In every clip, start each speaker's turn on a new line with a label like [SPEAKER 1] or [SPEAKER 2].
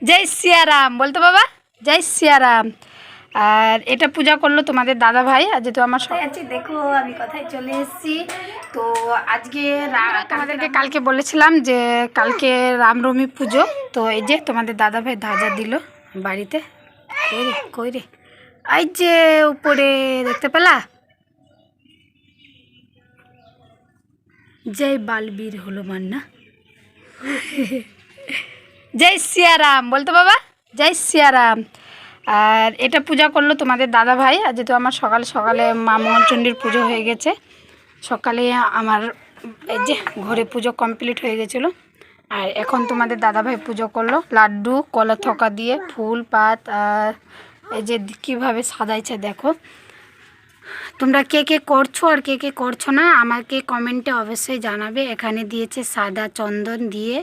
[SPEAKER 1] जय सिया राम बोलते बाबा जय सिया राम। আর এটা পূজা করলো তোমাদের দাদা ভাই। আজ যেহেতু আমার সবাই আছে, দেখো আমি কথায় চলে এসেছি। তো আজকে তোমাদেরকে কালকে বলেছিলাম যে কালকে রামনবমী পুজো। তো এই যে তোমাদের দাদা ভাই ধ্বজা দিল বাড়িতে। কই রে কই রে, এই যে উপরে দেখতে পেলা। जय बालवीर हनुमान ना जय सिया राम बोलते बाबा जय सिया राम। আর এটা পূজা করলো তোমাদের দাদা ভাই। আর যেহেতু আমার সকালে সকালে মা মঙ্গলচণ্ডীর পুজো হয়ে গেছে, সকালে আমার এই যে ঘরে পুজো কমপ্লিট হয়ে গেছিলো। আর এখন তোমাদের দাদা ভাই পুজো করলো লাড্ডু কলা থকা দিয়ে ফুল পাত। আর এই যে কীভাবে সাজাইছে দেখো। তোমরা কে কে করছো আর কে কে করছো না আমাকে কমেন্টে অবশ্যই জানাবে। এখানে দিয়েছে সাদা চন্দন দিয়ে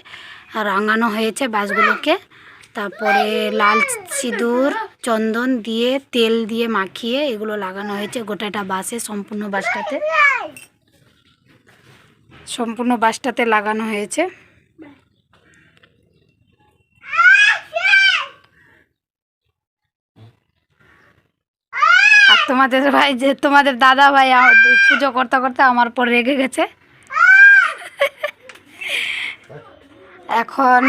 [SPEAKER 1] রাঙানো হয়েছে বাসগুলোকে, তারপরে লাল সিঁদুর চন্দন দিয়ে তেল দিয়ে মাখিয়ে এগুলো লাগানো হয়েছে গোটাটা বাসে। সম্পূর্ণ বাসটাতে লাগানো হয়েছে। আর তোমাদের ভাই যে তোমাদের দাদা ভাই পুজো করতে করতে আমার উপর রেগে গেছে। এখন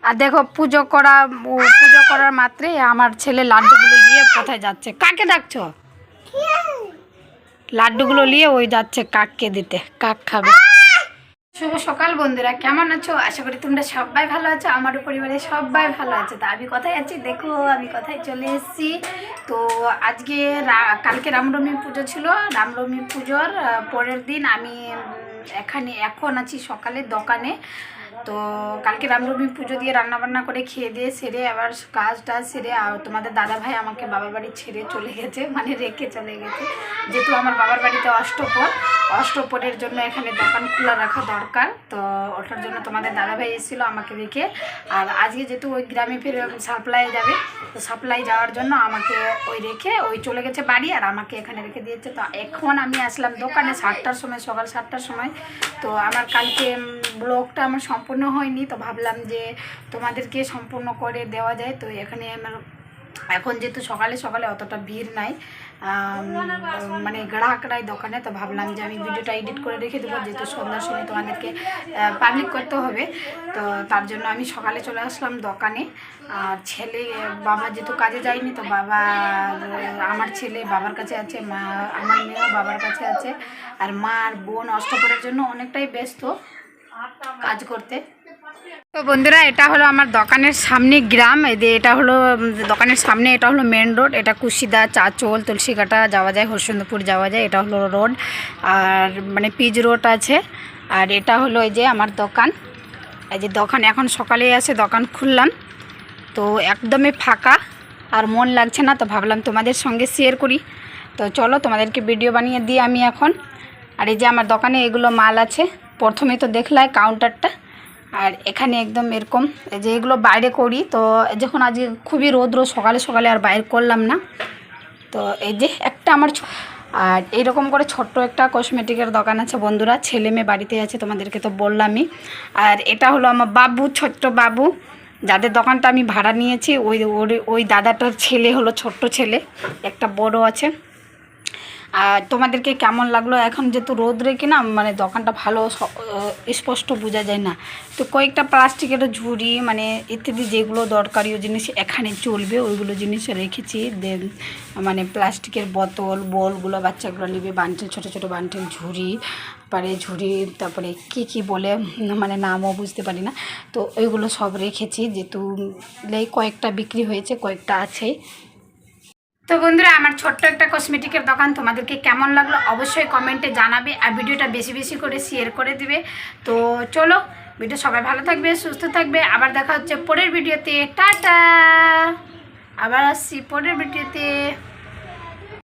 [SPEAKER 1] আর দেখো পুজো করার মাত্রই আমার ছেলে লাড্ডুগুলো নিয়ে কোথায় যাচ্ছে। কাকে ডাকছো? লাড্ডুগুলো নিয়ে ওই যাচ্ছে কাককে দিতে, কাক খাবে। শুভ সকাল বন্ধুরা, কেমন আছো? আশা করি তোমরা সবাই ভালো আছো, আমারও পরিবারে সবাই ভালো আছে। তো আমি কোথায় আছি দেখো, আমি কোথায় চলে এসেছি। তো আজকে কালকে রামনবমী পুজো ছিল। রামনবমী পুজোর পরের দিন আমি এখন আছি সকালে দোকানে। তো কালকে রামনবমী পুজো দিয়ে রান্নাবান্না করে খেয়ে দিয়ে সেরে আবার কাজ টাজ সেরে তোমাদের দাদা ভাই আমাকে বাবার বাড়ি ছেড়ে চলে গেছে, মানে রেখে চলে গেছে। যেহেতু আমার বাবার বাড়িতে অষ্টপরের জন্য এখানে দোকান খোলা রাখা দরকার। তো ওটার জন্য তোমাদের দাদা ভাই এসেছিলো আমাকে রেখে। আর আজকে যেহেতু ওই গ্রামে ফিরে সাপ্লাই যাবে, তো সাপ্লাই যাওয়ার জন্য আমাকে ওই রেখে ওই চলে গেছে বাড়ি, আর আমাকে এখানে রেখে দিয়েছে। তো এখন আমি আসলাম দোকানে 7টার সময়, সকাল 7টার সময়। তো আমার কালকে ব্লগটা আমার সম্পূর্ণ হয়নি, তো ভাবলাম যে তোমাদেরকে সম্পূর্ণ করে দেওয়া যায়। তো এখানে আমার এখন যেহেতু সকালে সকালে অতটা ভিড় নাই, মানে গ্রাহকরাই দোকানে, তো ভাবলাম যে আমি ভিডিওটা এডিট করে রেখে দেবো, যেহেতু সন্ধ্যার সময় তোমাদেরকে পাবলিক করতে হবে। তো তার জন্য আমি সকালে চলে আসলাম দোকানে। আর ছেলে বাবা যেহেতু কাজে যায়নি, তো আমার ছেলে বাবার কাছে আছে, আমার মেয়েও বাবার কাছে আছে। আর মা আর বোন অষ্টপরের জন্য অনেকটাই ব্যস্ত কাজ করতে। তো বন্ধুরা, এটা হলো আমার দোকানের সামনে গ্রাম। এটা হলো দোকানের সামনে, এটা হলো মেন রোড। এটা কুশিদা, চাচল, তুলসীকাটা যাওয়া যায়, হরসুন্দরপুর যাওয়া যায়। এটা হলো রোড, আর মানে পিচ রোড আছে। আর এটা হলো এই যে আমার দোকান। এই যে দোকান এখন সকালে আসে, দোকান খুললাম তো একদমই ফাঁকা, আর মন লাগছে না। তো ভাবলাম তোমাদের সঙ্গে শেয়ার করি। তো চলো তোমাদেরকে ভিডিও বানিয়ে দিই আমি এখন। আর এই যে আমার দোকানে এগুলো মাল আছে। প্রথমে তো দেখলাই কাউন্টারটা, আর এখানে একদম এরকম যে এগুলো বাইরে করি। তো যখন আজকে খুবই রোদ সকালে সকালে আর বাইরে করলাম না। তো এই যে একটা আমার আর এইরকম করে ছোট্ট একটা কসমেটিকের দোকান আছে বন্ধুরা। ছেলে মেয়ে বাড়িতে আছে, তোমাদেরকে তো বললামই। আর এটা হলো আমার বাবু, ছোট্ট বাবু, যাদের দোকানটা আমি ভাড়া নিয়েছি। ওই দাদাটার ছেলে হলো ছোট্ট ছেলে, একটা বড় আছে। আর তোমাদেরকে কেমন লাগলো? এখন যেহেতু রোদ রেখে না, মানে দোকানটা ভালো স্পষ্ট বোঝা যায় না। তো কয়েকটা প্লাস্টিকের ঝুড়ি মানে ইত্যাদি যেগুলো দরকারিও জিনিস এখানে চলবে ওইগুলো জিনিস রেখেছি। দেন মানে প্লাস্টিকের বোতল বোলগুলো বাচ্চাগুলো নেবে, বান্টেল ছোটো ছোটো বান্টেল ঝুড়ি, তারপরে কী বলে মানে নামও বুঝতে পারি না। তো ওইগুলো সব রেখেছি, যেহেতু কয়েকটা বিক্রি হয়েছে, কয়েকটা আছেই। তো বন্ধুরা, আমার ছোট্ট একটা কসমেটিকের দোকান তোমাদেরকে কেমন লাগলো অবশ্যই কমেন্টে জানাবে, আর ভিডিওটা বেশি বেশি করে শেয়ার করে দিবে। তো চলো, ভিডিও সবাই ভালো থাকবে, সুস্থ থাকবে। আবার দেখা হচ্ছে পরের ভিডিওতে। টাটা, আবার আসছি পরের ভিডিওতে।